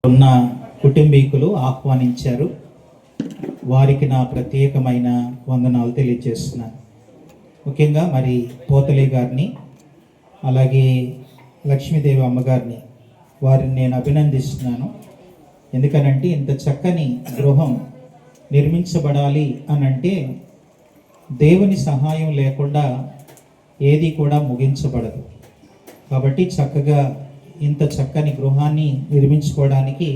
ఉన్న కుటుంబీకులు ఆహ్వానించారు. వారికి నా ప్రత్యేకమైన వందనాలు తెలియజేస్తున్నాను. ముఖ్యంగా మరి పోతలే గారిని, అలాగే లక్ష్మీదేవి అమ్మగారిని, వారిని నేను అభినందిస్తున్నాను. ఎందుకనంటే ఇంత చక్కని గృహం నిర్మించబడాలి అనంటే దేవుని సహాయం లేకుండా ఏది కూడా ముగించబడదు. కాబట్టి చక్కగా ఇంత చక్కని గృహాన్ని నిర్మించుకోవడానికి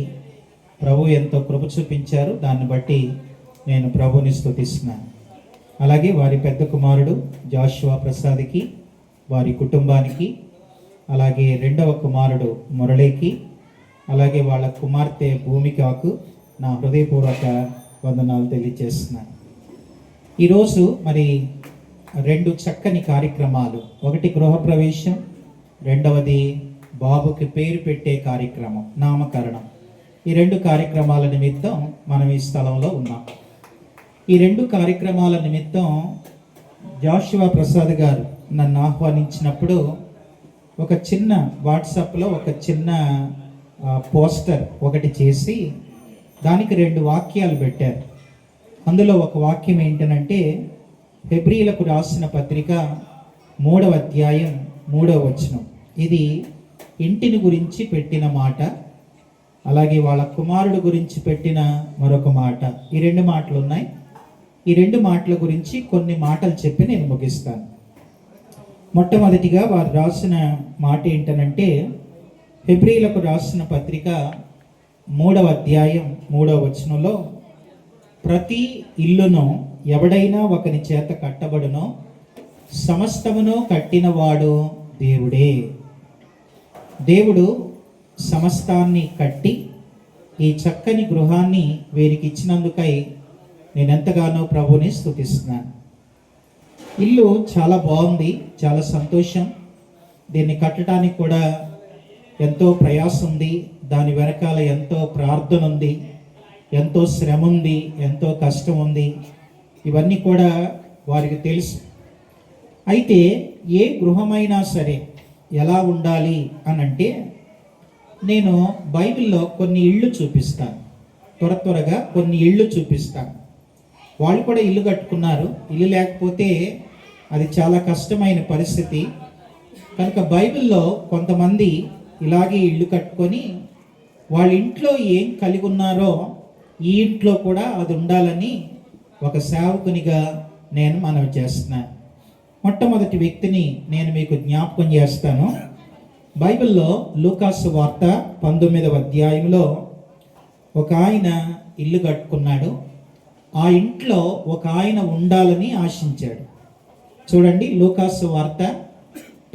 ప్రభు ఎంతో కృప చూపించారు. దాన్ని బట్టి నేను ప్రభుని స్తుతిస్తున్నాను. అలాగే వారి పెద్ద కుమారుడు జాషువా ప్రసాద్కి, వారి కుటుంబానికి, అలాగే రెండవ కుమారుడు మురళికి, అలాగే వాళ్ళ కుమార్తె భూమికకు నా హృదయపూర్వక వందనాలు తెలియజేస్తున్నాను. ఈరోజు మరి రెండు చక్కని కార్యక్రమాలు, ఒకటి గృహప్రవేశం, రెండవది బాబుకి పేరు పెట్టే కార్యక్రమం, నామకరణం. ఈ రెండు కార్యక్రమాల నిమిత్తం మనం ఈ స్థలంలో ఉన్నాం. ఈ రెండు కార్యక్రమాల నిమిత్తం జాషువా ప్రసాద్ గారు నన్ను ఆహ్వానించినప్పుడు ఒక చిన్న వాట్సాప్లో ఒక చిన్న పోస్టర్ ఒకటి చేసి దానికి రెండు వాక్యాలు పెట్టారు. అందులో ఒక వాక్యం ఏంటనంటే, హెబ్రీలకు రాసిన పత్రిక 3వ అధ్యాయం 3వ వచనం. ఇది ఇంటిని గురించి పెట్టిన మాట, అలాగే వాళ్ళ కుమారుడు గురించి పెట్టిన మరొక మాట. ఈ రెండు మాటలు ఉన్నాయి. ఈ రెండు మాటల గురించి కొన్ని మాటలు చెప్పి నేను ముగిస్తాను. మొట్టమొదటిగా వారు రాసిన మాట ఏంటనంటే, హెబ్రీలకు రాసిన పత్రిక 3వ అధ్యాయం 3వ వచనంలో, ప్రతి ఇల్లును ఎవడైనా ఒకని చేత కట్టబడునో సమస్తమును కట్టినవాడు దేవుడే. దేవుడు సమస్తాన్ని కట్టి ఈ చక్కని గృహాన్ని వీరికి ఇచ్చినందుకై నేను ఎంతగానో ప్రభుని స్తుతిస్తున్నాను. ఇల్లు చాలా బాగుంది, చాలా సంతోషం. దీన్ని కట్టడానికి కూడా ఎంతో ప్రయాసం ఉంది. దాని వెనకాల ఎంతో ప్రార్థన ఉంది, ఎంతో శ్రమ ఉంది, ఎంతో కష్టం ఉంది. ఇవన్నీ కూడా వారికి తెలుసు. అయితే ఏ గృహమైనా సరే ఎలా ఉండాలి అనంటే, నేను బైబిల్లో కొన్ని ఇళ్ళు చూపిస్తాను, త్వరగా కొన్ని ఇళ్ళు చూపిస్తాను. వాళ్ళు కూడా ఇల్లు కట్టుకున్నారు. ఇల్లు లేకపోతే అది చాలా కష్టమైన పరిస్థితి. కనుక బైబిల్లో కొంతమంది ఇలాగే ఇల్లు కట్టుకొని వాళ్ళ ఇంట్లో ఏం కలిగి ఉన్నారో ఈ ఇంట్లో కూడా అది ఉండాలని ఒక సేవకునిగా నేను మనవి చేస్తున్నాను. మొట్టమొదటి వ్యక్తిని నేను మీకు జ్ఞాపకం చేస్తాను. బైబిల్లో లూకాసు వార్త 19వ అధ్యాయంలో ఒక ఆయన ఇల్లు కట్టుకున్నాడు. ఆ ఇంట్లో ఒక ఆయన ఉండాలని ఆశించాడు. చూడండి, లూకాసు వార్త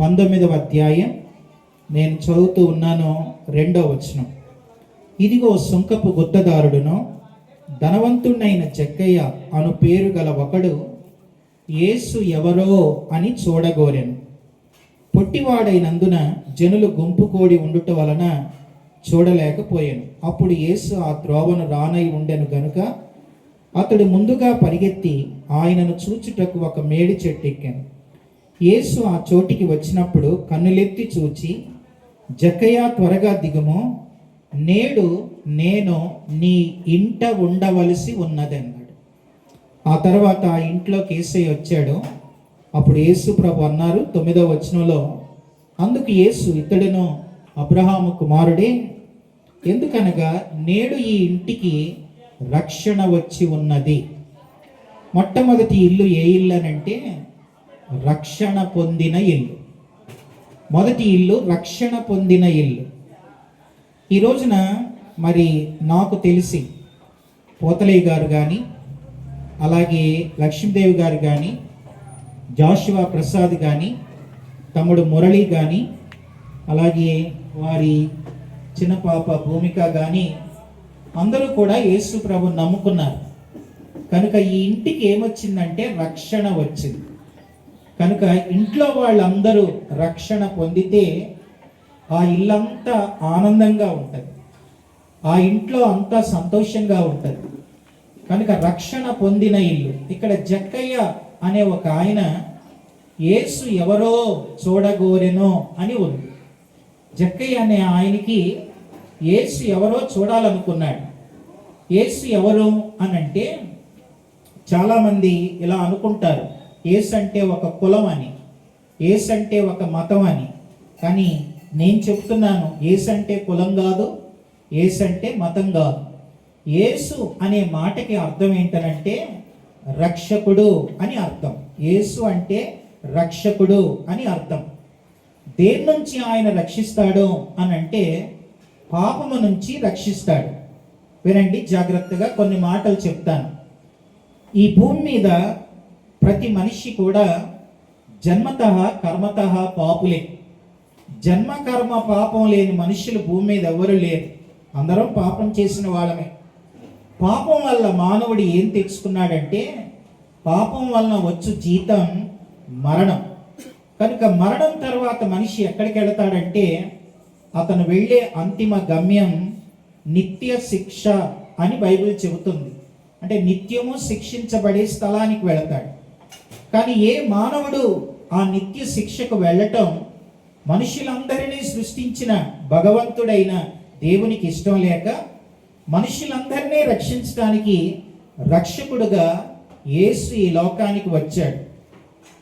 19వ అధ్యాయం నేను చదువుతూ ఉన్నాను, 2వ వచనం. ఇదిగో సుంకపు గుత్తదారుడును ధనవంతుడైన జక్కయ్య అను పేరు గల ఒకడు యేసు ఎవరో అని చూడగోరెను. పొట్టివాడైనందున జనులు గుంపు కూడి ఉండుట వలన చూడలేకపోయాను. అప్పుడు యేసు ఆ త్రోవను రానై ఉండెను గనుక అతడు ముందుగా పరిగెత్తి ఆయనను చూచుటకు ఒక మేడి చెట్టు ఎక్కాను. యేసు ఆ చోటికి వచ్చినప్పుడు కన్నులెత్తి చూచి, జక్కయ్య త్వరగా దిగుము, నేడు నేను నీ ఇంట ఉండవలసి ఉన్నది అన్నాడు. ఆ తర్వాత ఆ ఇంట్లోకి యేసయ్య వచ్చాడు. అప్పుడు యేసు ప్రభు అన్నారు 9వ వచనంలో, అందుకు యేసు, ఇతడును అబ్రహాము కుమారుడే, ఎందుకనగా నేడు ఈ ఇంటికి రక్షణ వచ్చి ఉన్నది. మొట్టమొదటి ఇల్లు ఏ ఇల్లు అనంటే రక్షణ పొందిన ఇల్లు. మొదటి ఇల్లు రక్షణ పొందిన ఇల్లు. ఈ రోజున మరి నాకు తెలిసి పోతలయ్య గారు కానీ, అలాగే లక్ష్మీదేవి గారు కానీ, జాషువా ప్రసాద్ కానీ, తమ్ముడు మురళి కానీ, అలాగే వారి చిన్న పాప భూమిక కానీ అందరూ కూడా యేసు ప్రభు నమ్ముకున్నారు. కనుక ఈ ఇంటికి ఏమొచ్చిందంటే రక్షణ వచ్చింది. కనుక ఇంట్లో వాళ్ళందరూ రక్షణ పొందితే ఆ ఇల్లంతా ఆనందంగా ఉంటుంది, ఆ ఇంట్లో అంతా సంతోషంగా ఉంటుంది. కనుక రక్షణ పొందిన ఇల్లు. ఇక్కడ జక్కయ్య అనే ఒక ఆయన యేసు ఎవరో చూడగోరెనో అని ఉంది. జక్కయ్య అనే ఆయనకి యేసు ఎవరో చూడాలనుకున్నాడు. యేసు ఎవరు అని అంటే చాలామంది ఇలా అనుకుంటారు, యేసు అంటే ఒక కులం అని, యేసు అంటే ఒక మతం అని. కానీ నేను చెప్తున్నాను, యేసు అంటే కులం కాదు, యేసు అంటే మతం కాదు. యేసు అనే మాటకి అర్థం ఏంటనంటే రక్షకుడు అని అర్థం. యేసు అంటే రక్షకుడు అని అర్థం. దేని నుంచి ఆయన రక్షిస్తాడు అని అంటే పాపము నుంచి రక్షిస్తాడు. వినండి జాగ్రత్తగా, కొన్ని మాటలు చెప్తాను. ఈ భూమి మీద ప్రతి మనిషి కూడా జన్మతః కర్మతః పాపులే. జన్మ కర్మ పాపం లేని మనుషులు భూమి మీద ఎవరు లేరు. అందరం పాపం చేసిన వాళ్ళమే. పాపం వల్ల మానవుడు ఏం తెచ్చుకున్నాడంటే పాపం వలన వచ్చు జీతం మరణం. కనుక మరణం తర్వాత మనిషి ఎక్కడికి వెళతాడంటే అతను వెళ్ళే అంతిమ గమ్యం నిత్య శిక్ష అని బైబిల్ చెబుతుంది. అంటే నిత్యము శిక్షించబడే స్థలానికి వెళతాడు. కానీ ఏ మానవుడు ఆ నిత్య శిక్షకు వెళ్ళటం మనుషులందరినీ సృష్టించిన భగవంతుడైన దేవునికి ఇష్టం లేక మనుషులందరినీ రక్షించడానికి రక్షకుడుగా యేసు ఈ లోకానికి వచ్చాడు.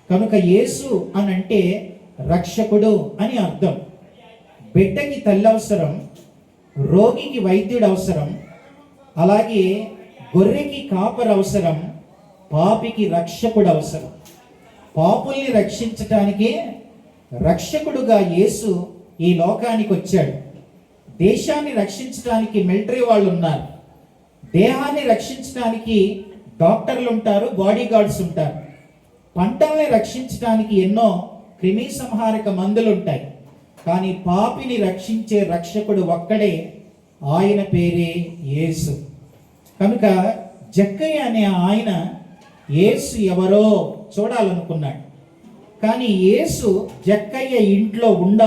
కనుక యేసు అని అంటే రక్షకుడు అని అర్థం. బిడ్డకి తల్లి అవసరం, రోగికి వైద్యుడు అవసరం, అలాగే గొర్రెకి కాపరి అవసరం, పాపికి రక్షకుడు అవసరం. పాపుల్ని రక్షించటానికే రక్షకుడుగా యేసు ఈ లోకానికి వచ్చాడు. దేశాన్ని రక్షించడానికి మిలిటరీ వాళ్ళు ఉన్నారు, దేహాన్ని రక్షించడానికి డాక్టర్లు ఉంటారు, బాడీ గార్డ్స్ ఉంటారు, పంటల్ని రక్షించడానికి ఎన్నో క్రిమి సంహారక మందులు ఉంటాయి. కానీ పాపిని రక్షించే రక్షకుడు ఒక్కడే, ఆయన పేరే యేసు. కనుక జక్కయ్య అనే ఆయన యేసు ఎవరో చూడాలనుకున్నాడు. కానీ యేసు జక్కయ్య ఇంట్లో ఉండాలి